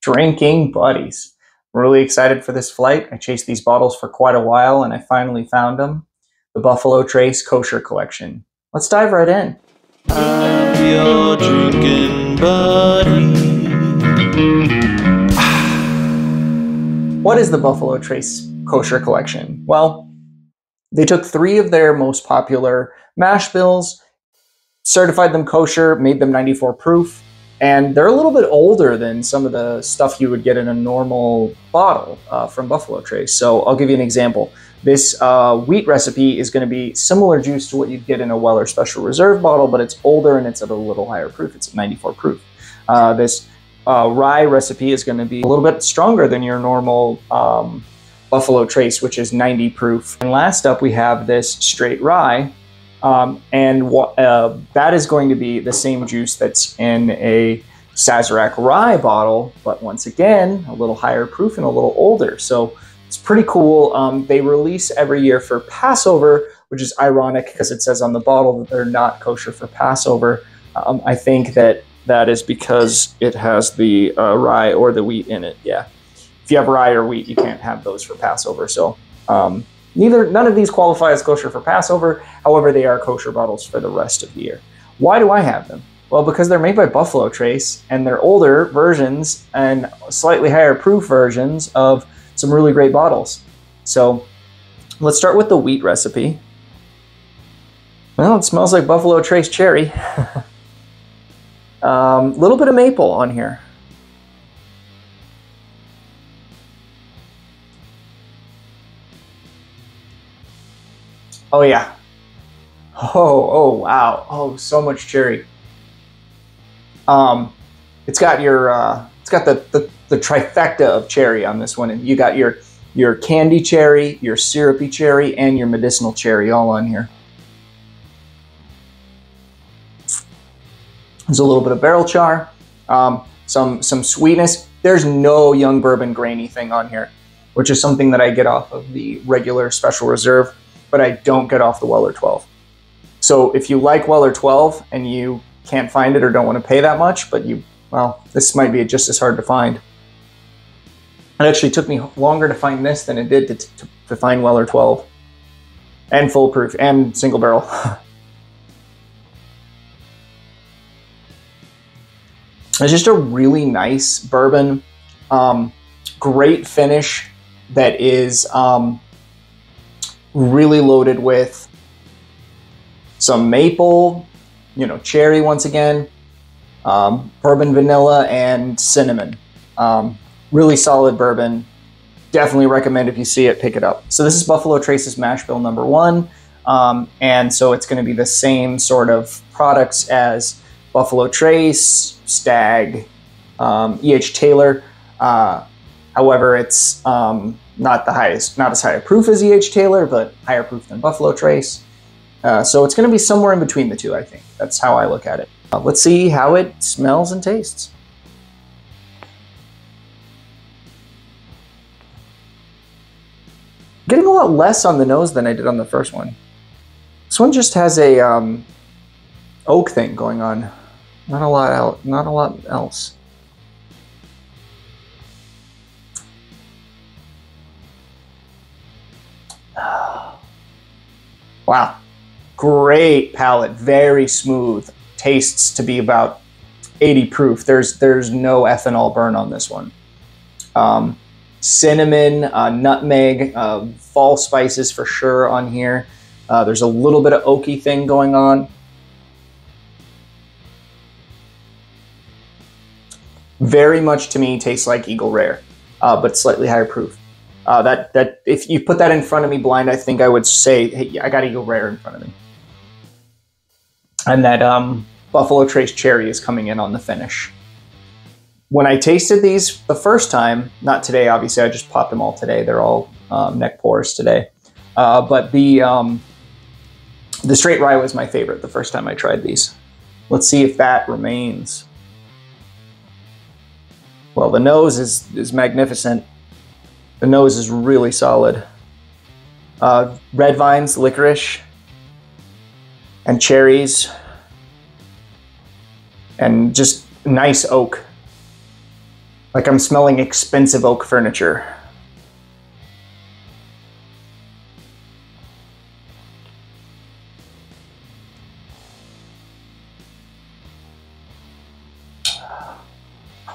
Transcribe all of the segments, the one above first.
Drinking buddies. I'm really excited for this flight. I chased these bottles for quite a while and I finally found them. The Buffalo Trace Kosher Collection. Let's dive right in. I'm your drinking buddy. What is the Buffalo Trace Kosher Collection? Well, they took 3 of their most popular mash bills, certified them kosher, made them 94 proof, and they're a little bit older than some of the stuff you would get in a normal bottle from Buffalo Trace. So I'll give you an example. This wheat recipe is going to be similar juice to what you'd get in a Weller Special Reserve bottle, but it's older and it's at a little higher proof. It's at 94 proof. This rye recipe is going to be a little bit stronger than your normal Buffalo Trace, which is 90 proof. And last up, we have this straight rye. That is going to be the same juice that's in a Sazerac rye bottle, but once again, a little higher proof and a little older. So it's pretty cool. They release every year for Passover, which is ironic because it says on the bottle that they're not kosher for Passover. I think that is because it has the rye or the wheat in it. Yeah. If you have rye or wheat, you can't have those for Passover. So none of these qualify as kosher for Passover. However, they are kosher bottles for the rest of the year. Why do I have them? Well, because they're made by Buffalo Trace and they're older versions and slightly higher proof versions of some really great bottles. So let's start with the wheat recipe. Well, it smells like Buffalo Trace cherry. Little bit of maple on here. Oh yeah. Oh wow. Oh, so much cherry. It's got the trifecta of cherry on this one, and you got your candy cherry, your syrupy cherry, and your medicinal cherry all on here. There's a little bit of barrel char, some sweetness. There's no young bourbon grainy thing on here, which is something that I get off of the regular Special Reserve, but I don't get off the Weller 12. So if you like Weller 12 and you can't find it or don't want to pay that much, but this might be just as hard to find. It actually took me longer to find this than it did to find Weller 12 and full proof and single barrel. It's just a really nice bourbon, great finish that is really loaded with some maple, cherry once again, bourbon vanilla, and cinnamon. Really solid bourbon. Definitely recommend if you see it, pick it up. So this is Buffalo Trace's mash bill number 1. And so it's going to be the same sort of products as Buffalo Trace, Stag, E.H. Taylor. However, it's not as high a proof as E.H. Taylor, but higher proof than Buffalo Trace. So it's going to be somewhere in between the two, I think. That's how I look at it. Let's see how it smells and tastes. Getting a lot less on the nose than I did on the first one. This one just has a oak thing going on. Not a lot else. Wow. Great palate, very smooth. Tastes to be about 80 proof. There's no ethanol burn on this one. Cinnamon, nutmeg, fall spices for sure on here. There's a little bit of oaky thing going on. Very much to me tastes like Eagle Rare, but slightly higher proof. That if you put that in front of me blind, I think I would say, hey, I got Eagle Rare in front of me. And that Buffalo Trace cherry is coming in on the finish. When I tasted these the first time, not today, obviously, I just popped them all today. They're all neck pours today. But the straight rye was my favorite the first time I tried these. Let's see if that remains. Well, the nose is magnificent. The nose is really solid. Red vines, licorice, and cherries, and just nice oak. Like I'm smelling expensive oak furniture.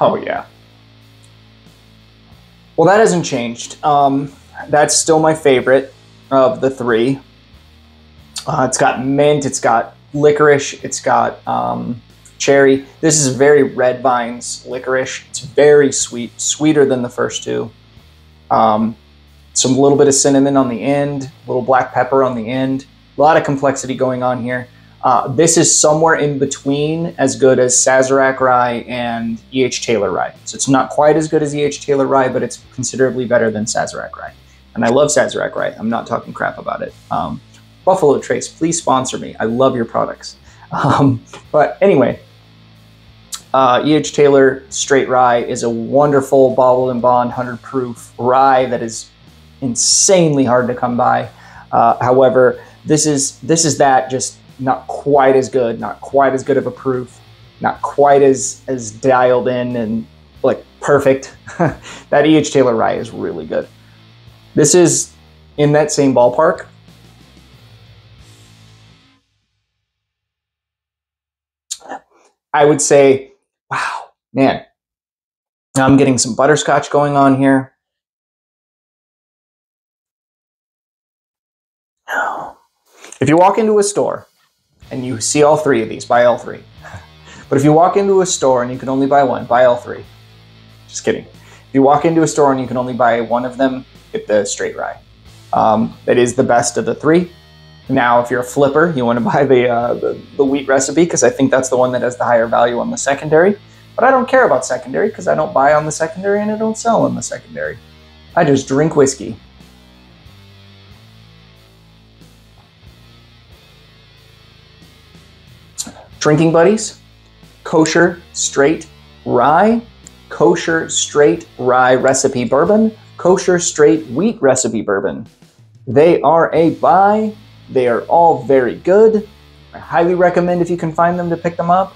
Oh yeah. Well, that hasn't changed. That's still my favorite of the three. It's got mint, it's got licorice, it's got cherry. This is very red vines licorice. It's very sweet, sweeter than the first two. Some little bit of cinnamon on the end, a little black pepper on the end. A lot of complexity going on here. This is somewhere in between as good as Sazerac Rye and E.H. Taylor Rye. So it's not quite as good as E.H. Taylor Rye, but it's considerably better than Sazerac Rye. And I love Sazerac Rye. I'm not talking crap about it. Buffalo Trace, please sponsor me. I love your products. But anyway, E.H. Taylor Straight Rye is a wonderful bottled and bond 100 proof rye that is insanely hard to come by. However, this is that, just not quite as good, not quite as good of a proof, not quite as dialed in and like perfect. That E.H. Taylor Rye is really good. This is in that same ballpark. I would say, wow, man, I'm getting some butterscotch going on here. If you walk into a store and you see all three of these, buy all three. But if you walk into a store and you can only buy one, buy all three. Just kidding. If you walk into a store and you can only buy one of them, get the straight rye. That is the best of the three. Now, if you're a flipper, you want to buy the wheat recipe, because I think that's the one that has the higher value on the secondary. But I don't care about secondary because I don't buy on the secondary and I don't sell on the secondary. I just drink whiskey. Drinking buddies, kosher straight rye, kosher straight rye recipe bourbon, kosher straight wheat recipe bourbon. They are a buy. They are all very good. I highly recommend, if you can find them, to pick them up.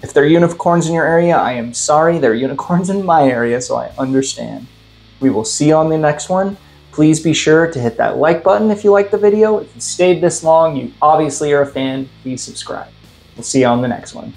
If they're unicorns in your area, I am sorry. They're unicorns in my area, so I understand. We will see you on the next one. Please be sure to hit that like button if you liked the video. If you stayed this long, you obviously are a fan. Please subscribe. We'll see you on the next one.